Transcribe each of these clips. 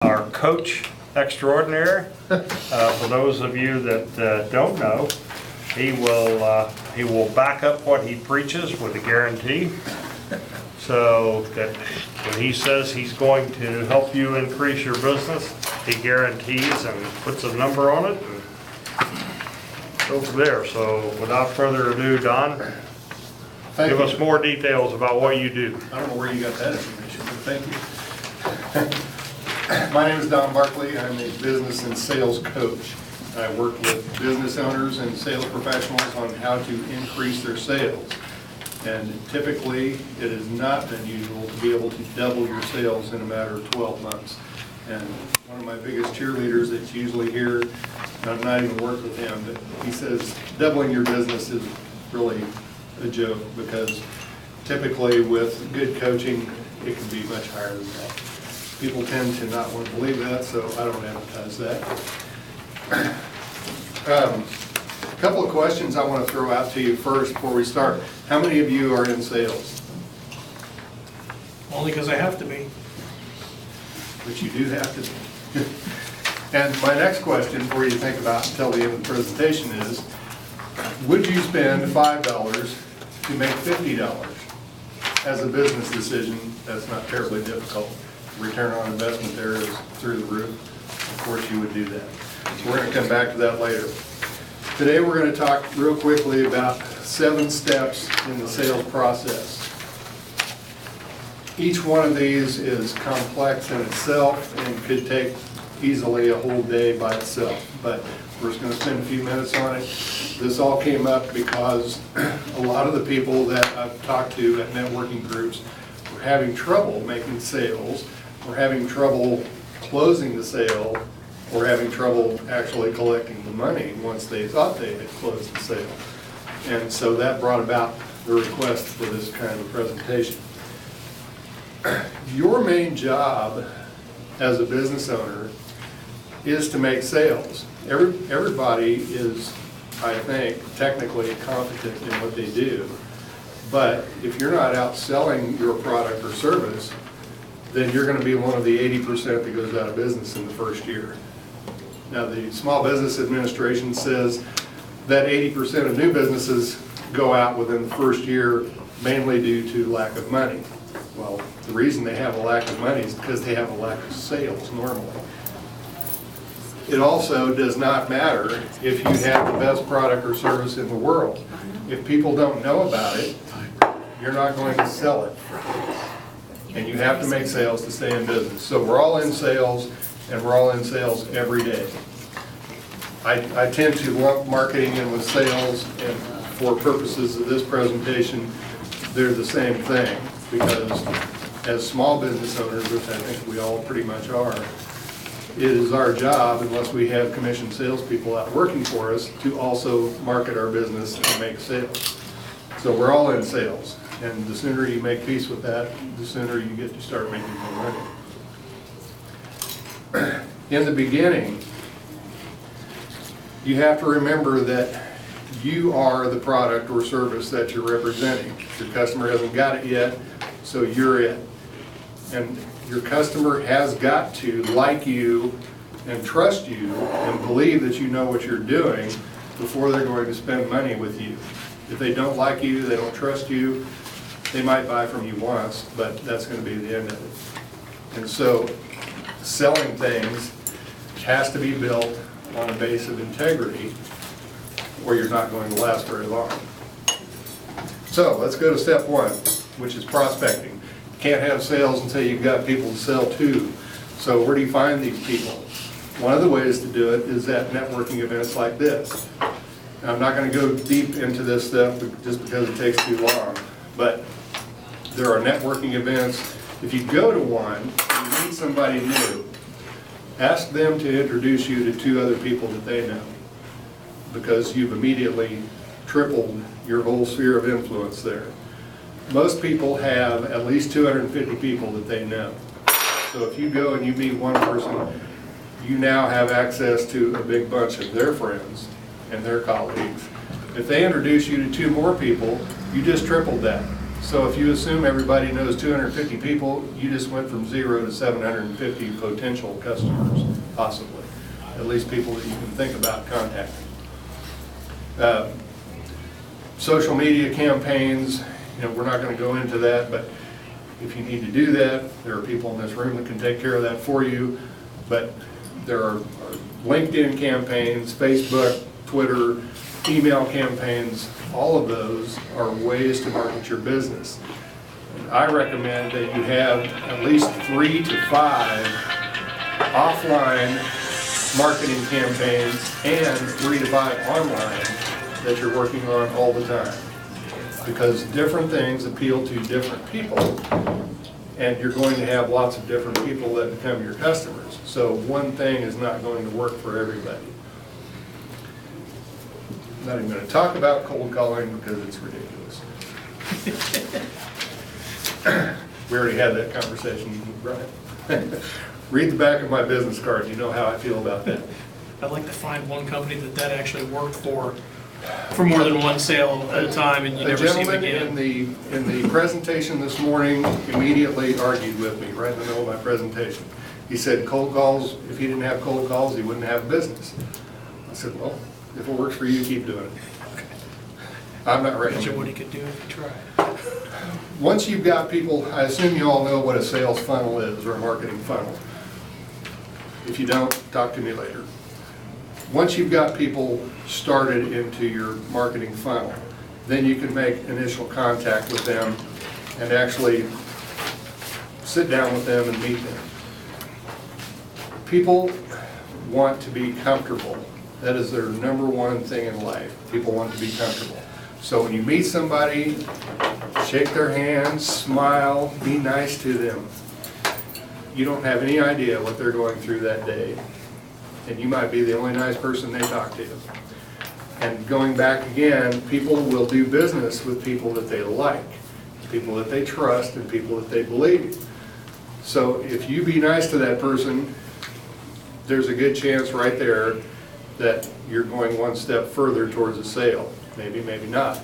Our coach extraordinaire. For those of you that don't know, he will back up what he preaches with a guarantee. So that when he says he's going to help you increase your business, he guarantees and puts a number on it and go from there. So without further ado, Don, give us more details about what you do. I don't know where you got that information, but thank you. My name is Don Barkley. I'm a business and sales coach. I work with business owners and sales professionals on how to increase their sales. And typically, it is not unusual to be able to double your sales in a matter of 12 months. And one of my biggest cheerleaders that's usually here, I've not even worked with him, but he says doubling your business is really a joke, because typically with good coaching, it can be much higher than that. People tend to not want to believe that, so I don't advertise that. A couple of questions I want to throw out to you first before we start. How many of you are in sales? Only because I have to be. But you do have to be. And my next question for you to think about until the end of the presentation is, would you spend $5 to make $50? As a business decision, that's not terribly difficult. Return on investment there is through the roof. Of course you would do that. So we're going to come back to that later. Today we're going to talk real quickly about 7 steps in the sales process. Each one of these is complex in itself and could take easily a whole day by itself, but we're just going to spend a few minutes on it. This all came up because a lot of the people that I've talked to at networking groups were having trouble making sales, were having trouble closing the sale, or having trouble actually collecting the money once they thought they had closed the sale. And so that brought about the request for this kind of a presentation. Your main job as a business owner is to make sales. Everybody is, I think, technically competent in what they do, but if you're not out selling your product or service, then you're going to be one of the 80% that goes out of business in the first year. Now, the Small Business Administration says that 80% of new businesses go out within the first year, mainly due to lack of money. Well, the reason they have a lack of money is because they have a lack of sales normally. It also does not matter if you have the best product or service in the world. If people don't know about it, you're not going to sell it. And you have to make sales to stay in business. So we're all in sales, and we're all in sales every day. I tend to lump marketing in with sales, and for purposes of this presentation, they're the same thing, because as small business owners, which I think we all pretty much are, it is our job, unless we have commissioned salespeople out working for us, to also market our business and make sales. So we're all in sales, and the sooner you make peace with that, the sooner you get to start making more money. In the beginning, you have to remember that you are the product or service that you're representing. Your customer hasn't got it yet, so you're it. And your customer has got to like you and trust you and believe that you know what you're doing before they're going to spend money with you. If they don't like you, they don't trust you, they might buy from you once, but that's going to be the end of it. And so selling things has to be built on a base of integrity, or you're not going to last very long. So let's go to step 1, which is prospecting. You can't have sales until you've got people to sell to. So where do you find these people? One of the ways to do it is at networking events like this. Now, I'm not going to go deep into this stuff just because it takes too long, but there are networking events. If you go to one and you meet somebody new, ask them to introduce you to 2 other people that they know, because you've immediately tripled your whole sphere of influence there. Most people have at least 250 people that they know. So if you go and you meet one person, you now have access to a big bunch of their friends and their colleagues. If they introduce you to 2 more people, you just tripled that. So if you assume everybody knows 250 people, you just went from 0 to 750 potential customers, possibly. At least people that you can think about contacting. Social media campaigns, we're not going to go into that, but if you need to do that, there are people in this room that can take care of that for you. But there are LinkedIn campaigns, Facebook, Twitter, email campaigns, all of those are ways to market your business. And I recommend that you have at least 3 to 5 offline marketing campaigns and 3 to 5 online that you're working on all the time. Because different things appeal to different people, and you're going to have lots of different people that become your customers. So one thing is not going to work for everybody. I'm not even going to talk about cold calling because it's ridiculous. We already had that conversation, Brian. Read the back of my business card, you know how I feel about that. I'd like to find one company that actually worked for more than one sale at a time, and you never see them again. A gentleman in the presentation this morning immediately argued with me right in the middle of my presentation. He said cold calls, if he didn't have cold calls, he wouldn't have business. I said, well, if it works for you, keep doing it. I'm not recommending. Imagine what he could do if he tried. Once you've got people, I assume you all know what a sales funnel is, or a marketing funnel. If you don't, talk to me later. Once you've got people started into your marketing funnel, then you can make initial contact with them and actually sit down with them and meet them. People want to be comfortable. That is their number one thing in life. People want to be comfortable. So when you meet somebody, shake their hands, smile, be nice to them. You don't have any idea what they're going through that day. And you might be the only nice person they talk to. And going back again, people will do business with people that they like, people that they trust, and people that they believe. So if you be nice to that person, there's a good chance right there that you're going one step further towards a sale. Maybe, maybe not.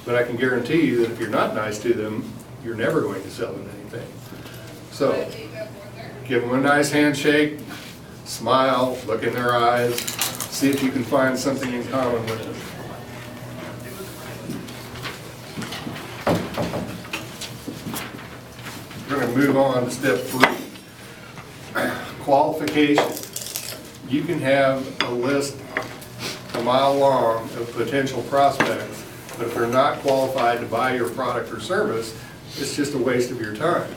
But I can guarantee you that if you're not nice to them, you're never going to sell them anything. So give them a nice handshake, smile, look in their eyes, see if you can find something in common with them. We're going to move on to step 3. Qualification. You can have a list a mile long of potential prospects, but if they're not qualified to buy your product or service, it's just a waste of your time.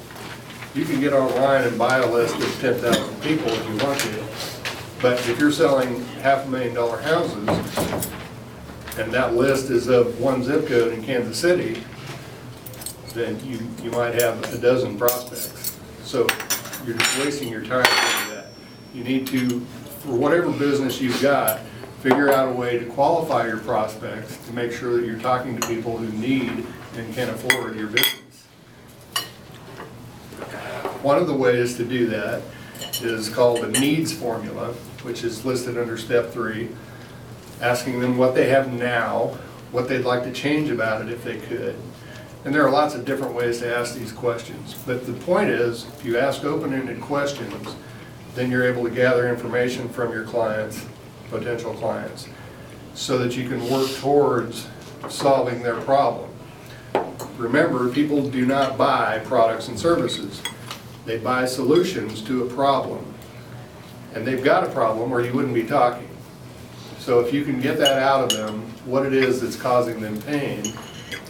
You can get online and buy a list of 10,000 people if you want to, but if you're selling $500,000 houses and that list is of one zip code in Kansas City, then you might have a dozen prospects. So you're just wasting your time doing that. You need to, for whatever business you've got, figure out a way to qualify your prospects to make sure that you're talking to people who need and can afford your business. One of the ways to do that is called the needs formula, which is listed under step 3, asking them what they have now, what they'd like to change about it if they could. And there are lots of different ways to ask these questions. But the point is, if you ask open-ended questions, then you're able to gather information from your clients, potential clients, so that you can work towards solving their problem. Remember, people do not buy products and services. They buy solutions to a problem. And they've got a problem or you wouldn't be talking. So if you can get that out of them, what it is that's causing them pain,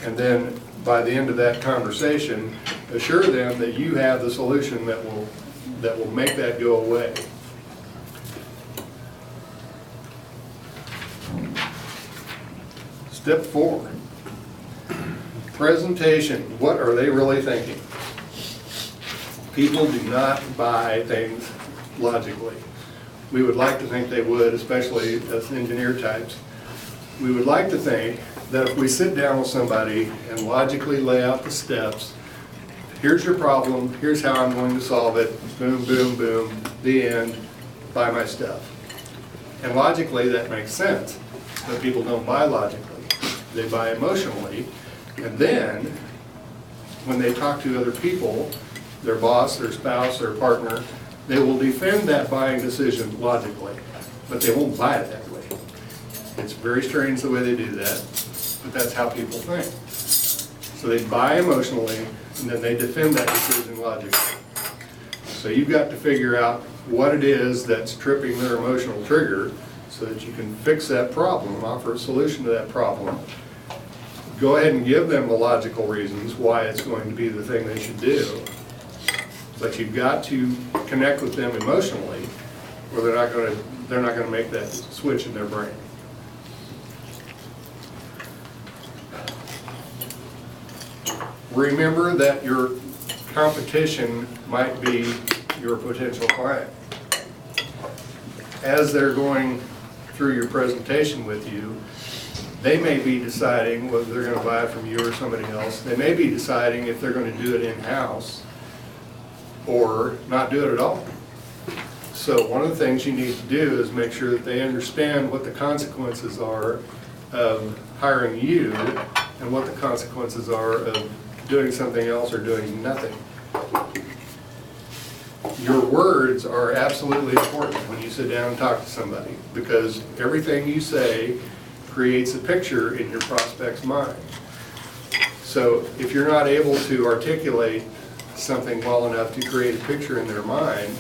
and then by the end of that conversation, assure them that you have the solution that will make that go away. Step 4, presentation. What are they really thinking? People do not buy things logically. We would like to think they would, especially as engineer types. We would like to think that if we sit down with somebody and logically lay out the steps, here's your problem, here's how I'm going to solve it, boom, boom, boom, the end, buy my stuff. And logically that makes sense, but people don't buy logically. They buy emotionally, and then when they talk to other people, their boss, their spouse, their partner, they will defend that buying decision logically, but they won't buy it that way. It's very strange the way they do that, but that's how people think. So they buy emotionally, and then they defend that decision logically. So you've got to figure out what it is that's tripping their emotional trigger so that you can fix that problem, offer a solution to that problem. Go ahead and give them the logical reasons why it's going to be the thing they should do. But you've got to connect with them emotionally, or they're not going to make that switch in their brain. Remember that your competition might be your potential client. As they're going through your presentation with you, they may be deciding whether they're going to buy it from you or somebody else. They may be deciding if they're going to do it in-house or not do it at all. So one of the things you need to do is make sure that they understand what the consequences are of hiring you and what the consequences are of doing something else or doing nothing. Your words are absolutely important when you sit down and talk to somebody, because everything you say creates a picture in your prospect's mind. So if you're not able to articulate something well enough to create a picture in their mind,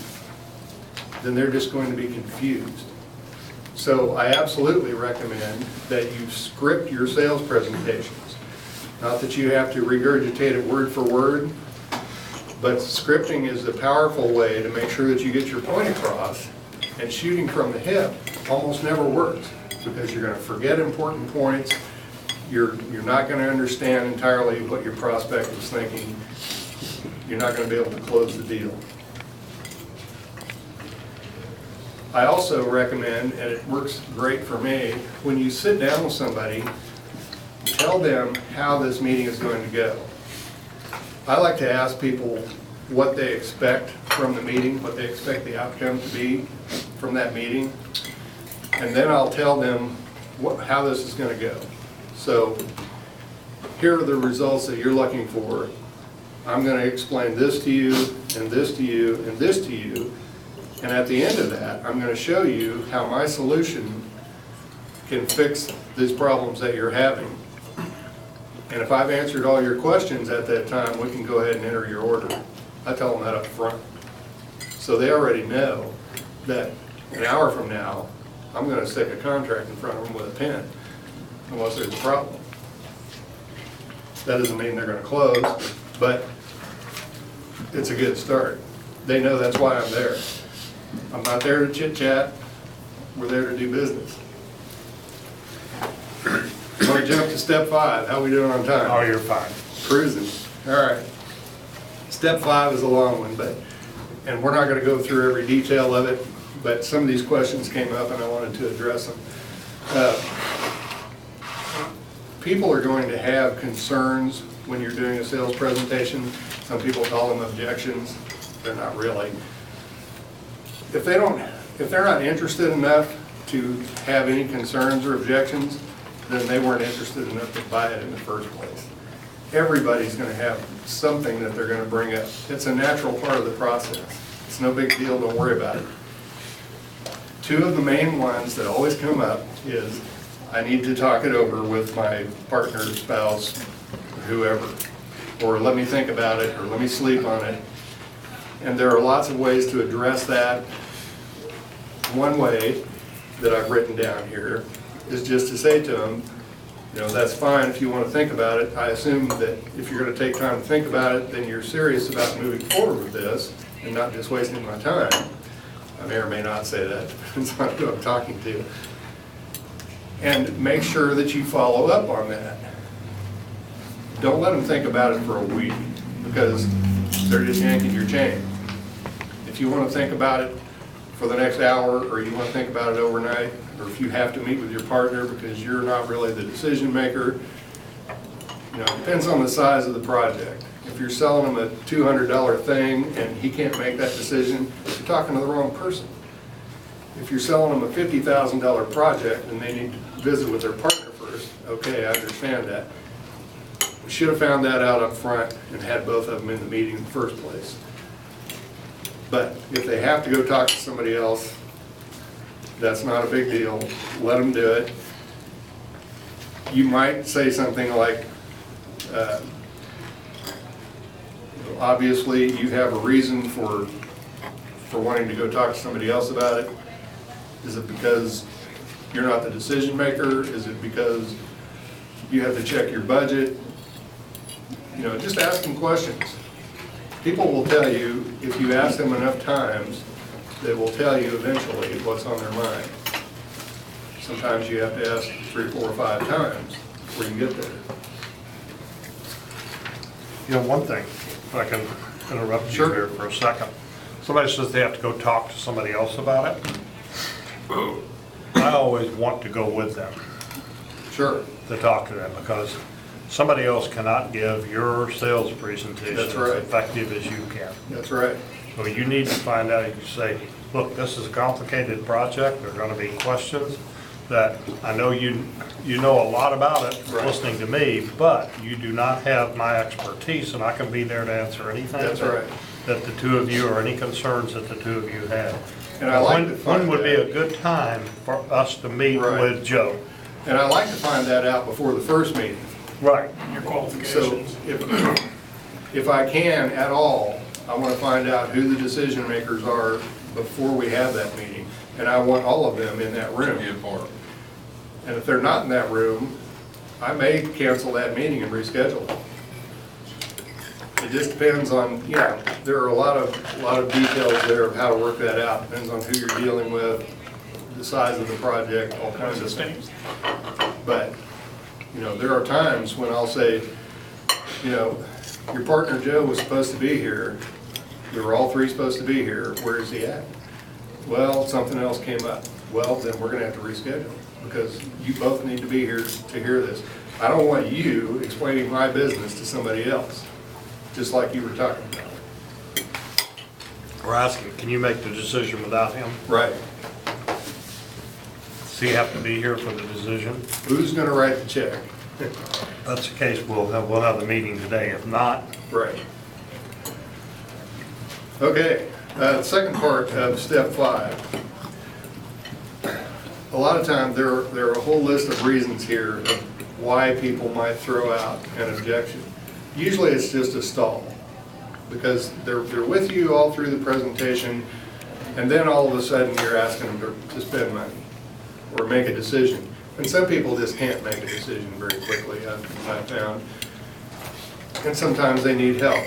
then they're just going to be confused. So I absolutely recommend that you script your sales presentations. Not that you have to regurgitate it word for word, but scripting is a powerful way to make sure that you get your point across, and shooting from the hip almost never works because you're going to forget important points. You're not going to understand entirely what your prospect is thinking. You're not going to be able to close the deal. I also recommend, and it works great for me, when you sit down with somebody, tell them how this meeting is going to go. I like to ask people what they expect from the meeting, what they expect the outcome to be from that meeting, and then I'll tell them how this is going to go. So here are the results that you're looking for. I'm going to explain this to you, and this to you, and this to you, and at the end of that, I'm going to show you how my solution can fix these problems that you're having. And if I've answered all your questions at that time, we can go ahead and enter your order. I tell them that up front. So they already know that an hour from now, I'm going to stick a contract in front of them with a pen, unless there's a problem. That doesn't mean they're going to close, but it's a good start. They know that's why I'm there. I'm not there to chit-chat. We're there to do business. Want to jump to step 5. How are we doing on time? Oh, you're fine. Cruising. All right. Step 5 is a long one, and we're not going to go through every detail of it, but some of these questions came up and I wanted to address them. People are going to have concerns when you're doing a sales presentation. Some people call them objections. They're not really. If they're not interested enough to have any concerns or objections, then they weren't interested enough to buy it in the first place. Everybody's going to have something that they're going to bring up. It's a natural part of the process. It's no big deal, don't worry about it. 2 of the main ones that always come up is, I need to talk it over with my partner, spouse, whoever, or let me think about it, or let me sleep on it. And there are lots of ways to address that. One way that I've written down here is just to say to them, you know, that's fine if you want to think about it. I assume that if you're going to take time to think about it, then you're serious about moving forward with this and not just wasting my time. I may or may not say that, depends on who I'm talking to. And make sure that you follow up on that. Don't let them think about it for a week, because they're just yanking your chain. If you want to think about it for the next hour, or you want to think about it overnight, or if you have to meet with your partner because you're not really the decision maker, you know, it depends on the size of the project. If you're selling him a $200 thing and he can't make that decision, you're talking to the wrong person. If you're selling them a $50,000 project and they need to visit with their partner first, okay, I understand that. We should have found that out up front and had both of them in the meeting in the first place. But if they have to go talk to somebody else, that's not a big deal. Let them do it. You might say something like, obviously you have a reason for wanting to go talk to somebody else about it. Is it because you're not the decision maker? Is it because you have to check your budget? You know, just ask them questions. People will tell you, if you ask them enough times, they will tell you eventually what's on their mind. Sometimes you have to ask 3, 4, or 5 times before you get there. You know, one thing, if I can interrupt you Sure. here for a second. Somebody says they have to go talk to somebody else about it. I always want to go with them Sure. to talk to them, because somebody else cannot give your sales presentation That's as right. effective as you can. That's right. So you need to find out, you can say, look, this is a complicated project, there are gonna be questions that I know you know a lot about it, Right. listening to me, but you do not have my expertise, and I can be there to answer anything That's that- right. that the two of you, or any concerns that the two of you have. And I like to When find would be that. a good time for us to meet Right. with Joe? And I like to find that out before the first meeting. Right. Your So qualifications. if I can at all, I want to find out who the decision makers are before we have that meeting. And I want all of them in that room. And if they're not in that room, I may cancel that meeting and reschedule it. It just depends on, you know, there are a lot of details there of how to work that out. Depends on who you're dealing with, the size of the project, all kinds of things. But, you know, there are times when I'll say, you know, your partner Joe was supposed to be here. We were all 3 supposed to be here. Where is he at? Well, something else came up. Well, then we're gonna have to reschedule, because you both need to be here to hear this. I don't want you explaining my business to somebody else, just like you were talking about. We're asking, can you make the decision without him? Right. Does he have to be here for the decision? Who's gonna write the check? If that's the case, we'll have the meeting today. If not, Right. Okay, second part of step 5. A lot of times, there are a whole list of reasons here of why people might throw out an objection. Usually it's just a stall, because they're with you all through the presentation, and then all of a sudden you're asking them to spend money or make a decision. And some people just can't make a decision very quickly, I've found. And sometimes they need help.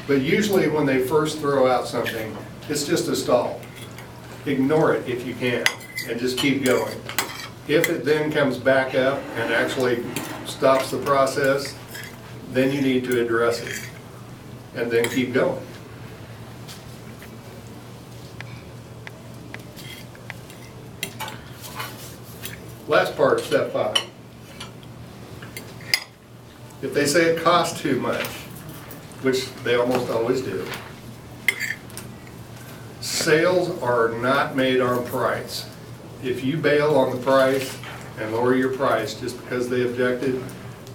But usually when they first throw out something, it's just a stall. Ignore it if you can, and just keep going. If it then comes back up and actually stops the process, then you need to address it, and then keep going. Last part of step 5. If they say it costs too much, which they almost always do, sales are not made on price. If you bail on the price and lower your price just because they objected,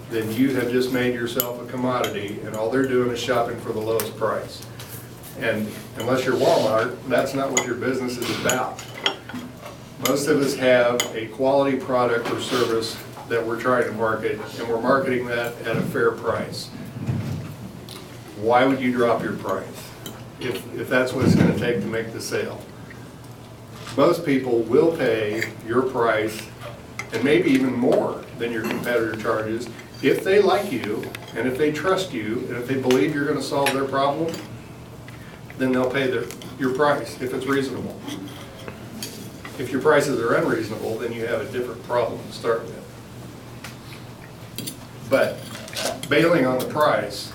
then you have just made yourself a commodity, and all they're doing is shopping for the lowest price. And unless you're Walmart, that's not what your business is about. Most of us have a quality product or service that we're trying to market, and we're marketing that at a fair price. Why would you drop your price if that's what it's going to take to make the sale? Most people will pay your price, and maybe even more than your competitor charges, if they like you, and if they trust you, and if they believe you're going to solve their problem, then they'll pay your price if it's reasonable. If your prices are unreasonable, then you have a different problem to start with. But bailing on the price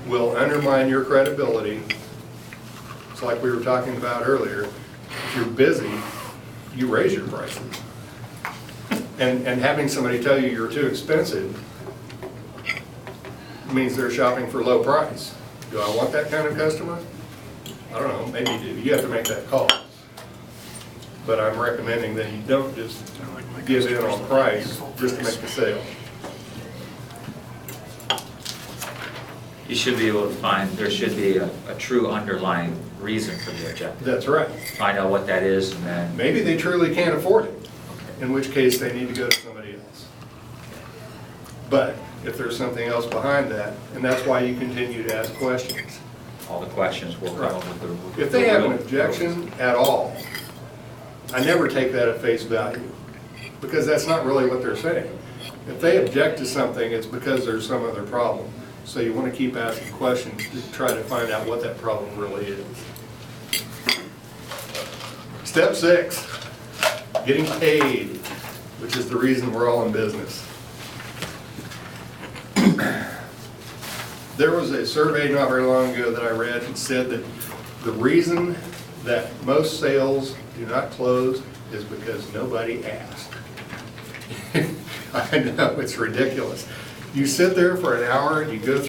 will undermine your credibility. It's like we were talking about earlier. If you're busy, you raise your prices. And having somebody tell you you're too expensive means they're shopping for low price. Do I want that kind of customer? I don't know, maybe you do. You have to make that call. But I'm recommending that you don't just give in on price just to make the sale. You should be able to find, there should be a true underlying reason for the objection. That's right. Find out what that is and then, Maybe they truly can't afford it, in which case they need to go to somebody else. But if there's something else behind that, and that's why you continue to ask questions. all the questions will come up with the. If they have an objection at all, I never take that at face value, because that's not really what they're saying. If they object to something, it's because there's some other problem. So you want to keep asking questions to try to find out what that problem really is. Step 6, getting paid, which is the reason we're all in business. There was a survey not very long ago that I read and said that the reason that most sales do not close is because nobody asked. I know, it's ridiculous. You sit there for an hour and you go through